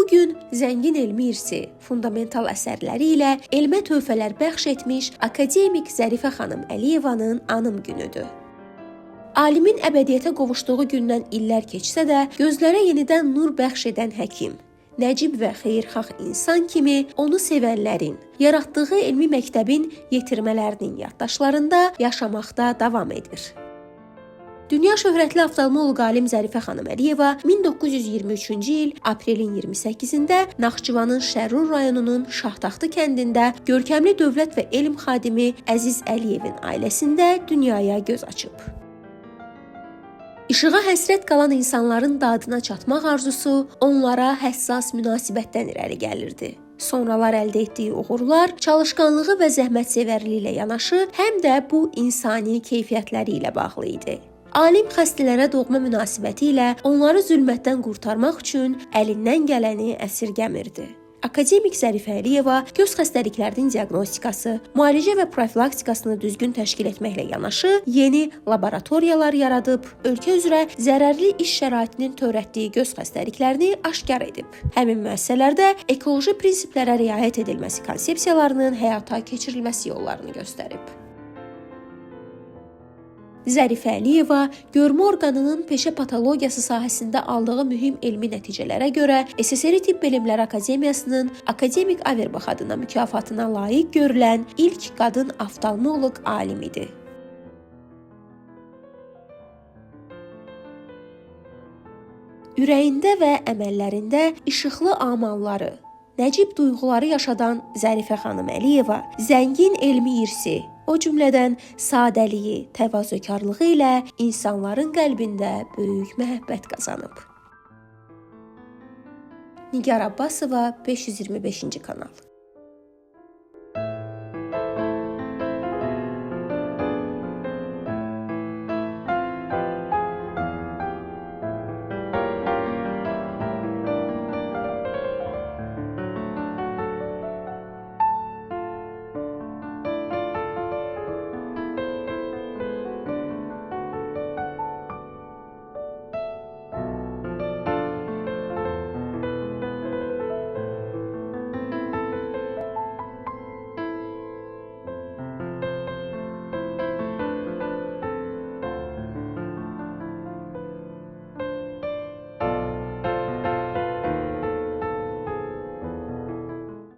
gün zəngin elmi irsi, fundamental əsərləri ilə elmə töhfələr bəxş etmiş akademik Zərifə xanım Əliyevanın anım günüdür. Alimin əbədiyyətə qovuşduğu gündən illər keçsə də, gözlərə yenidən nur bəxş edən həkim, nəcib və xeyirxah insan kimi onu sevənlərin, yaratdığı elmi məktəbin yetirmələrinin yaddaşlarında yaşamaqda davam edir. Dünya şöhrətli oftalmoloq alim Zərifə xanım Əliyeva 1923-cü il aprelin 28-də Naxçıvanın Şərur rayonunun Şahtaxtı kəndində görkəmli dövlət və elm xadimi Əziz Əliyevin ailəsində dünyaya göz açıb. İşığa həsrət qalan insanların dadına çatmaq arzusu onlara həssas münasibətdən irəli gəlirdi. Sonralar əldə etdiyi uğurlar çalışqanlığı və zəhmətsevərliyi ilə yanaşı, həm də bu insani keyfiyyətləri ilə bağlı idi. Alim xəstələrə doğma münasibəti ilə onları zülmətdən qurtarmaq üçün əlindən gələni əsirgəmirdi. Akademik Zərifə Əliyeva göz xəstəliklərinin diaqnostikası, müalicə və profilaktikasını düzgün təşkil etməklə yanaşı, yeni laboratoriyalar yaradıb, ölkə üzrə zərərli iş şəraitinin törətdiyi göz xəstəliklərini aşkar edib. Həmin müəssisələrdə ekoloji prinsiplərə riayət edilməsi konsepsiyalarının həyata keçirilməsi yollarını göstərib. Zərifə Əliyeva görmə orqanının peşə patologiyası sahəsində aldığı mühüm elmi nəticələrə görə SSR Tibb Elmləri Akademiyasının Akademik Averbach adına mükafatına layiq görülən ilk qadın oftalmoloq alim idi. Ürəyində və əməllərində işıqlı amalları, nəcib duyğuları yaşadan Zərifə xanım Əliyeva zəngin elmi irsi, o cümlədən sadəliyi, təvazökarlığı ilə insanların qəlbində böyük məhəbbət qazanıb. Nigar Abbasova, 525-ci kanal.